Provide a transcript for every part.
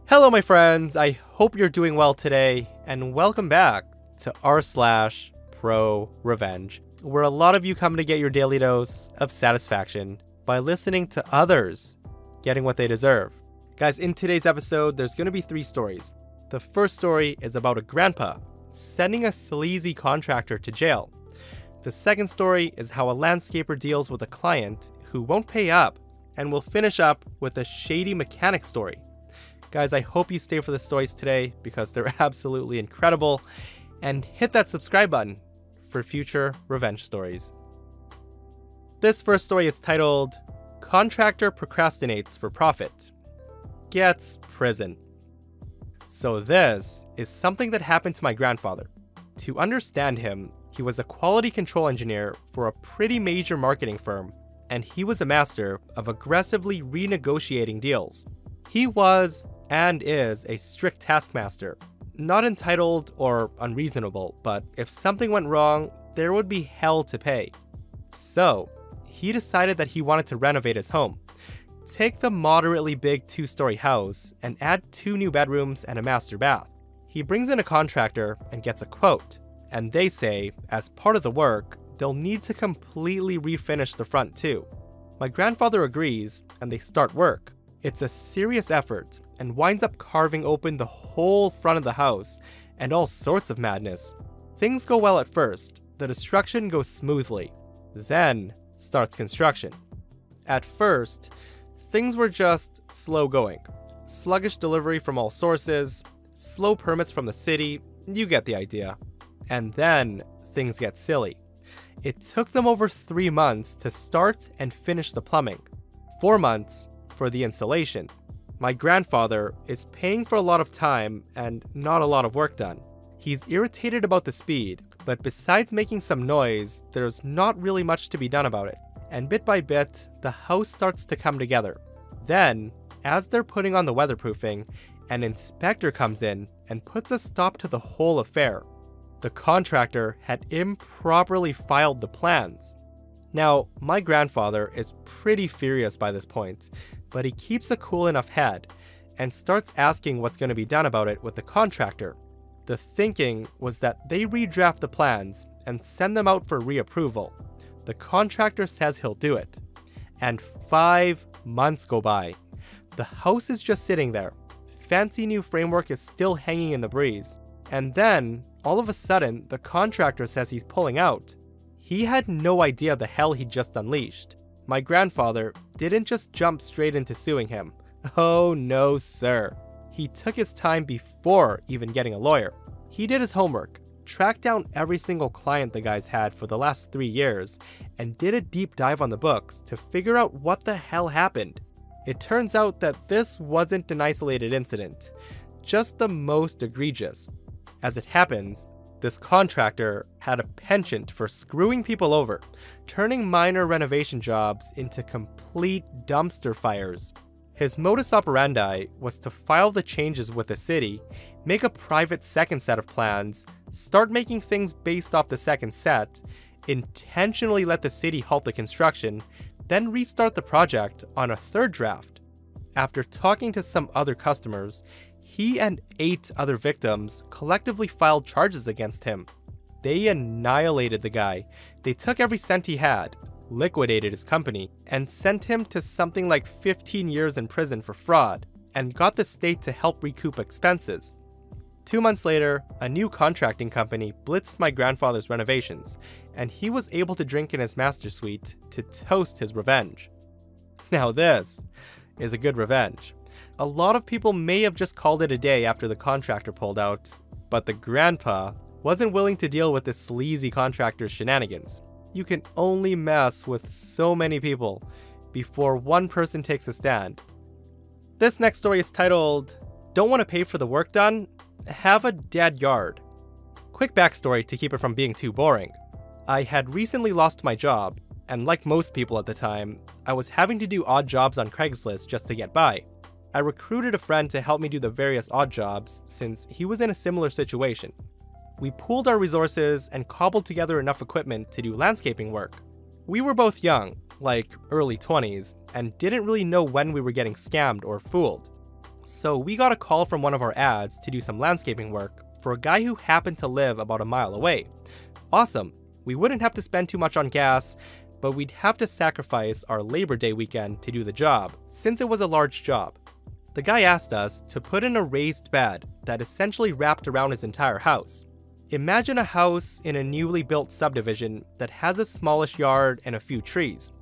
Hello my friends, I hope you're doing well today, and welcome back to r/ProRevenge, where a lot of you come to get your daily dose of satisfaction by listening to others getting what they deserve. Guys, in today's episode, there's going to be 3 stories. The first story is about a grandpa sending a sleazy contractor to jail. The second story is how a landscaper deals with a client who won't pay up, and we'll finish up with a shady mechanic story. Guys, I hope you stay for the stories today because they're absolutely incredible, and hit that subscribe button for future revenge stories. This first story is titled, Contractor Procrastinates for Profit, Gets Prison. So this is something that happened to my grandfather. To understand him, he was a quality control engineer for a pretty major marketing firm, and he was a master of aggressively renegotiating deals. He was and is a strict taskmaster, not entitled or unreasonable, but if something went wrong, there would be hell to pay. So, he decided that he wanted to renovate his home. Take the moderately big 2-story house and add 2 new bedrooms and a master bath. He brings in a contractor and gets a quote, and they say, as part of the work, they'll need to completely refinish the front too. My grandfather agrees, and they start work. It's a serious effort, and winds up carving open the whole front of the house, and all sorts of madness. Things go well at first, the destruction goes smoothly. Then starts construction. At first, things were just slow going. Sluggish delivery from all sources, slow permits from the city, you get the idea. And then things get silly. It took them over 3 months to start and finish the plumbing. 4 months for the installation. My grandfather is paying for a lot of time and not a lot of work done. He's irritated about the speed, but besides making some noise, there's not really much to be done about it. And bit by bit, the house starts to come together. Then, as they're putting on the weatherproofing, an inspector comes in and puts a stop to the whole affair. The contractor had improperly filed the plans. Now, my grandfather is pretty furious by this point, but he keeps a cool enough head and starts asking what's going to be done about it with the contractor. The thinking was that they redraft the plans and send them out for reapproval. The contractor says he'll do it. And 5 months go by. The house is just sitting there. Fancy new framework is still hanging in the breeze. And then, all of a sudden, the contractor says he's pulling out. He had no idea the hell he'd just unleashed. My grandfather didn't just jump straight into suing him. Oh no, sir. He took his time before even getting a lawyer. He did his homework, tracked down every single client the guys had for the last 3 years, and did a deep dive on the books to figure out what the hell happened. It turns out that this wasn't an isolated incident, just the most egregious. As it happens, this contractor had a penchant for screwing people over, turning minor renovation jobs into complete dumpster fires. His modus operandi was to file the changes with the city, make a private second set of plans, start making things based off the second set, intentionally let the city halt the construction, then restart the project on a 3rd draft. After talking to some other customers, he and 8 other victims collectively filed charges against him. They annihilated the guy. They took every cent he had, liquidated his company, and sent him to something like 15 years in prison for fraud, and got the state to help recoup expenses. 2 months later, a new contracting company blitzed my grandfather's renovations, and he was able to drink in his master suite to toast his revenge. Now this is a good revenge. A lot of people may have just called it a day after the contractor pulled out, but the grandpa wasn't willing to deal with this sleazy contractor's shenanigans. You can only mess with so many people before one person takes a stand. This next story is titled, Don't Want to Pay for the Work Done? Have a Dead Yard. Quick backstory to keep it from being too boring. I had recently lost my job, and like most people at the time, I was having to do odd jobs on Craigslist just to get by. I recruited a friend to help me do the various odd jobs since he was in a similar situation. We pooled our resources and cobbled together enough equipment to do landscaping work. We were both young, like early 20s, and didn't really know when we were getting scammed or fooled. So we got a call from one of our ads to do some landscaping work for a guy who happened to live about a mile away. Awesome. We wouldn't have to spend too much on gas, but we'd have to sacrifice our Labor Day weekend to do the job, since it was a large job. The guy asked us to put in a raised bed that essentially wrapped around his entire house. Imagine a house in a newly built subdivision that has a smallish yard and a few trees.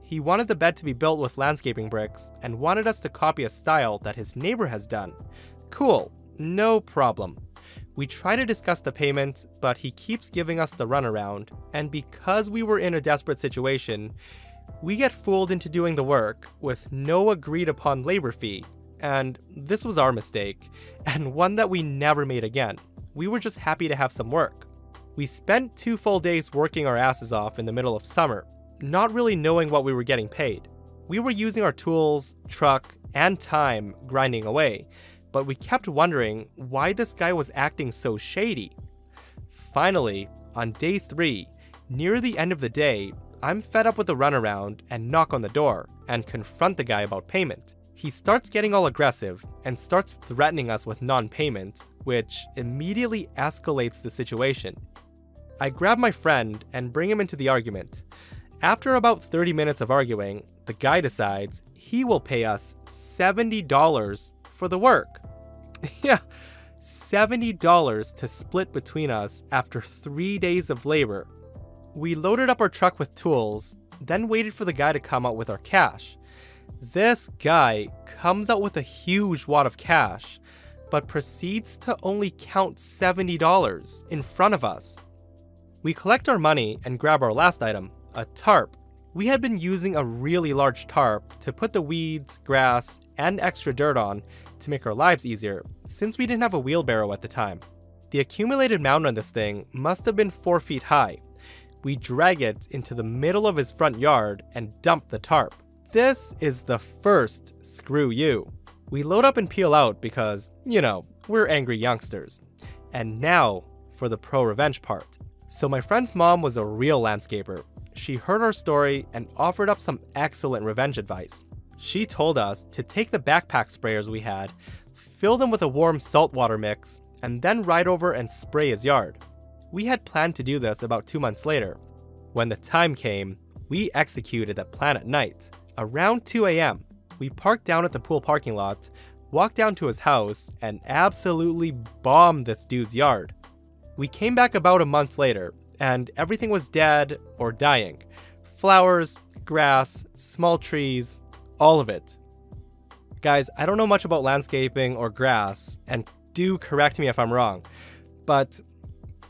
He wanted the bed to be built with landscaping bricks and wanted us to copy a style that his neighbor has done. Cool, no problem. We try to discuss the payment, but he keeps giving us the runaround, and because we were in a desperate situation, we get fooled into doing the work with no agreed upon labor fee. And this was our mistake, and one that we never made again. We were just happy to have some work. We spent 2 full days working our asses off in the middle of summer, not really knowing what we were getting paid. We were using our tools, truck, and time grinding away, but we kept wondering why this guy was acting so shady. Finally, on day 3, near the end of the day, I'm fed up with the runaround and knock on the door and confront the guy about payment. He starts getting all aggressive and starts threatening us with non-payment, which immediately escalates the situation. I grab my friend and bring him into the argument. After about 30 minutes of arguing, the guy decides he will pay us $70 for the work. Yeah, $70 to split between us after 3 days of labor. We loaded up our truck with tools, then waited for the guy to come out with our cash. This guy comes out with a huge wad of cash, but proceeds to only count $70 in front of us. We collect our money and grab our last item, a tarp. We had been using a really large tarp to put the weeds, grass, and extra dirt on to make our lives easier, since we didn't have a wheelbarrow at the time. The accumulated mound on this thing must have been 4 feet high. We drag it into the middle of his front yard and dump the tarp. This is the first screw you. We load up and peel out because, you know, we're angry youngsters. And now for the ProRevenge part. So my friend's mom was a real landscaper. She heard our story and offered up some excellent revenge advice. She told us to take the backpack sprayers we had, fill them with a warm saltwater mix, and then ride over and spray his yard. We had planned to do this about 2 months later. When the time came, we executed that plan at night. Around 2 a.m., we parked down at the pool parking lot, walked down to his house, and absolutely bombed this dude's yard. We came back about a month later, and everything was dead or dying. Flowers, grass, small trees, all of it. Guys, I don't know much about landscaping or grass, and do correct me if I'm wrong, but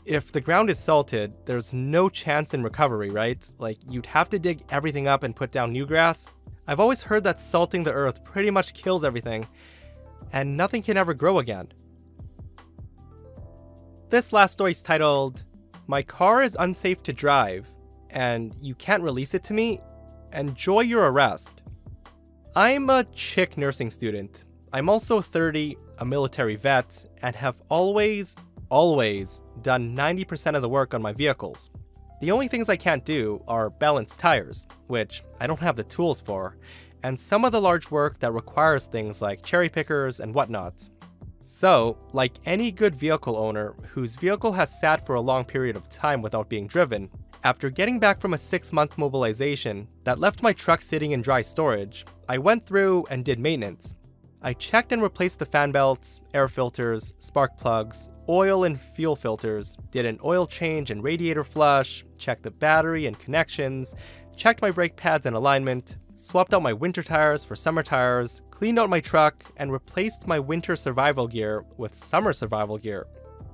if the ground is salted, there's no chance in recovery, right? Like, you'd have to dig everything up and put down new grass. I've always heard that salting the earth pretty much kills everything, and nothing can ever grow again. This last story's titled, "My car is unsafe to drive, and you can't release it to me? Enjoy your arrest." I'm a chick nursing student. I'm also 30, a military vet, and have always done 90% of the work on my vehicles. The only things I can't do are balance tires, which I don't have the tools for, and some of the large work that requires things like cherry pickers and whatnot. So, like any good vehicle owner whose vehicle has sat for a long period of time without being driven, after getting back from a 6-month mobilization that left my truck sitting in dry storage, I went through and did maintenance. I checked and replaced the fan belts, air filters, spark plugs, oil and fuel filters, did an oil change and radiator flush, checked the battery and connections, checked my brake pads and alignment, swapped out my winter tires for summer tires, cleaned out my truck, and replaced my winter survival gear with summer survival gear.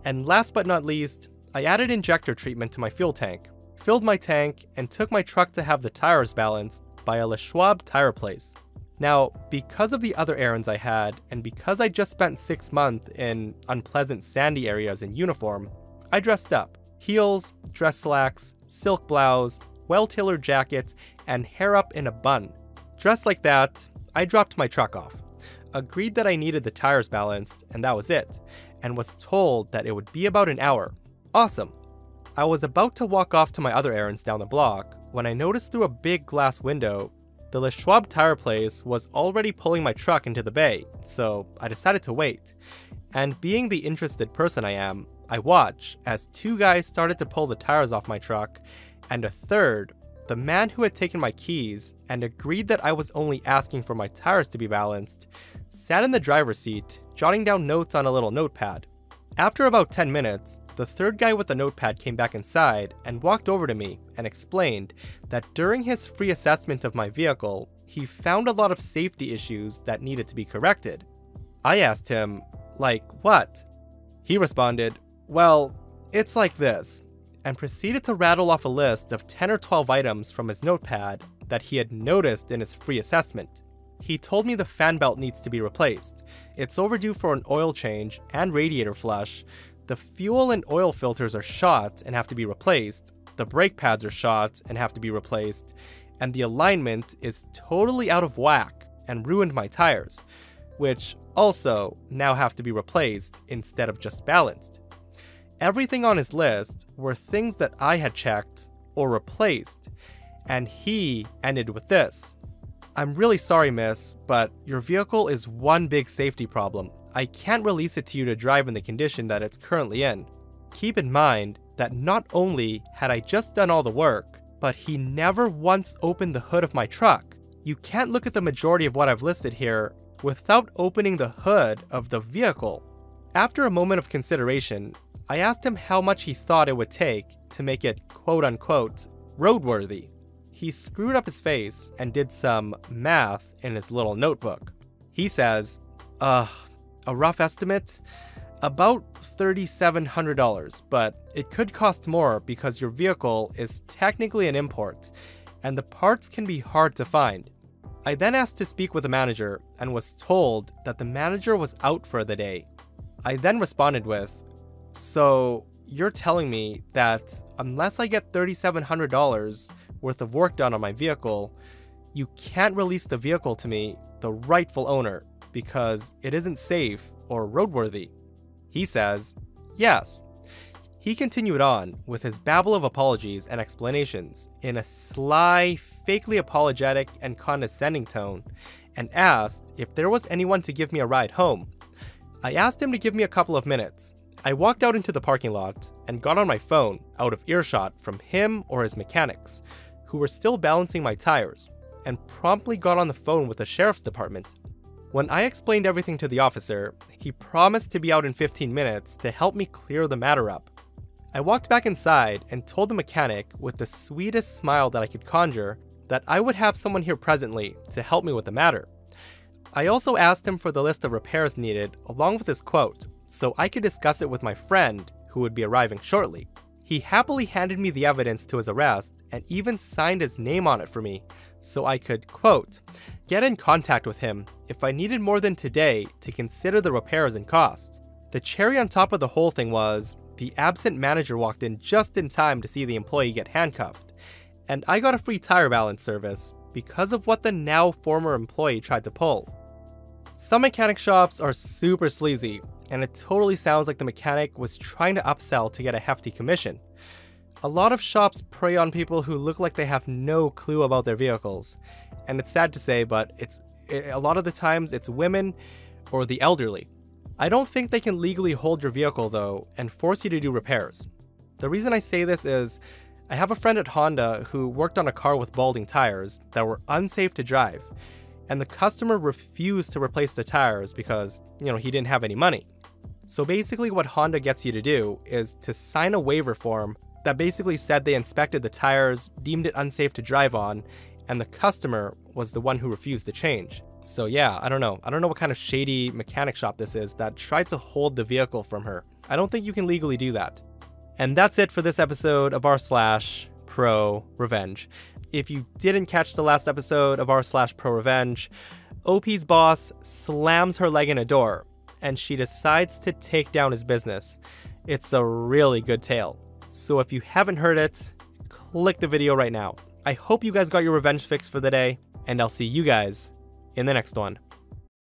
And last but not least, I added injector treatment to my fuel tank, filled my tank, and took my truck to have the tires balanced by a Schwab tire place. Now, because of the other errands I had, and because I just spent 6 months in unpleasant sandy areas in uniform, I dressed up. Heels, dress slacks, silk blouse, well-tailored jacket, and hair up in a bun. Dressed like that, I dropped my truck off, agreed that I needed the tires balanced, and that was it, and was told that it would be about an hour. Awesome. I was about to walk off to my other errands down the block when I noticed through a big glass window The Schwab tire place was already pulling my truck into the bay, so I decided to wait. And being the interested person I am, I watch as 2 guys started to pull the tires off my truck, and a third, the man who had taken my keys and agreed that I was only asking for my tires to be balanced, sat in the driver's seat, jotting down notes on a little notepad. After about 10 minutes, the third guy with the notepad came back inside and walked over to me and explained that during his free assessment of my vehicle, he found a lot of safety issues that needed to be corrected. I asked him, like what? He responded, well, it's like this, and proceeded to rattle off a list of 10 or 12 items from his notepad that he had noticed in his free assessment. He told me the fan belt needs to be replaced, it's overdue for an oil change and radiator flush, the fuel and oil filters are shot and have to be replaced, the brake pads are shot and have to be replaced, and the alignment is totally out of whack and ruined my tires, which also now have to be replaced instead of just balanced. Everything on his list were things that I had checked or replaced, and he ended with this. I'm really sorry, miss, but your vehicle is one big safety problem. I can't release it to you to drive in the condition that it's currently in. Keep in mind that not only had I just done all the work, but he never once opened the hood of my truck. You can't look at the majority of what I've listed here without opening the hood of the vehicle. After a moment of consideration, I asked him how much he thought it would take to make it quote-unquote roadworthy. He screwed up his face and did some math in his little notebook. He says, a rough estimate? About $3,700, but it could cost more because your vehicle is technically an import, and the parts can be hard to find. I then asked to speak with the manager and was told that the manager was out for the day. I then responded with, so you're telling me that unless I get $3,700 worth of work done on my vehicle, you can't release the vehicle to me, the rightful owner, because it isn't safe or roadworthy? He says, yes. He continued on with his babble of apologies and explanations in a sly, fakely apologetic and condescending tone, and asked if there was anyone to give me a ride home. I asked him to give me a couple of minutes. I walked out into the parking lot and got on my phone out of earshot from him or his mechanics, who were still balancing my tires, and promptly got on the phone with the sheriff's department. When I explained everything to the officer, he promised to be out in 15 minutes to help me clear the matter up. I walked back inside and told the mechanic with the sweetest smile that I could conjure that I would have someone here presently to help me with the matter. I also asked him for the list of repairs needed along with his quote, so I could discuss it with my friend who would be arriving shortly. He happily handed me the evidence to his arrest and even signed his name on it for me, so I could, quote, get in contact with him if I needed more than today to consider the repairs and costs. The cherry on top of the whole thing was, the absent manager walked in just in time to see the employee get handcuffed, and I got a free tire balance service because of what the now former employee tried to pull. Some mechanic shops are super sleazy, and it totally sounds like the mechanic was trying to upsell to get a hefty commission. A lot of shops prey on people who look like they have no clue about their vehicles, and it's sad to say, but a lot of the times it's women or the elderly. I don't think they can legally hold your vehicle though and force you to do repairs. The reason I say this is, I have a friend at Honda who worked on a car with balding tires that were unsafe to drive, and the customer refused to replace the tires because, he didn't have any money. So basically what Honda gets you to do is to sign a waiver form that basically said they inspected the tires, deemed it unsafe to drive on, and the customer was the one who refused to change. So yeah, I don't know what kind of shady mechanic shop this is that tried to hold the vehicle from her. I don't think you can legally do that. And that's it for this episode of r/ProRevenge. If you didn't catch the last episode of r/ProRevenge, OP's boss slams her leg in a door, and she decides to take down his business. It's a really good tale. So if you haven't heard it, click the video right now. I hope you guys got your revenge fix for the day, and I'll see you guys in the next one.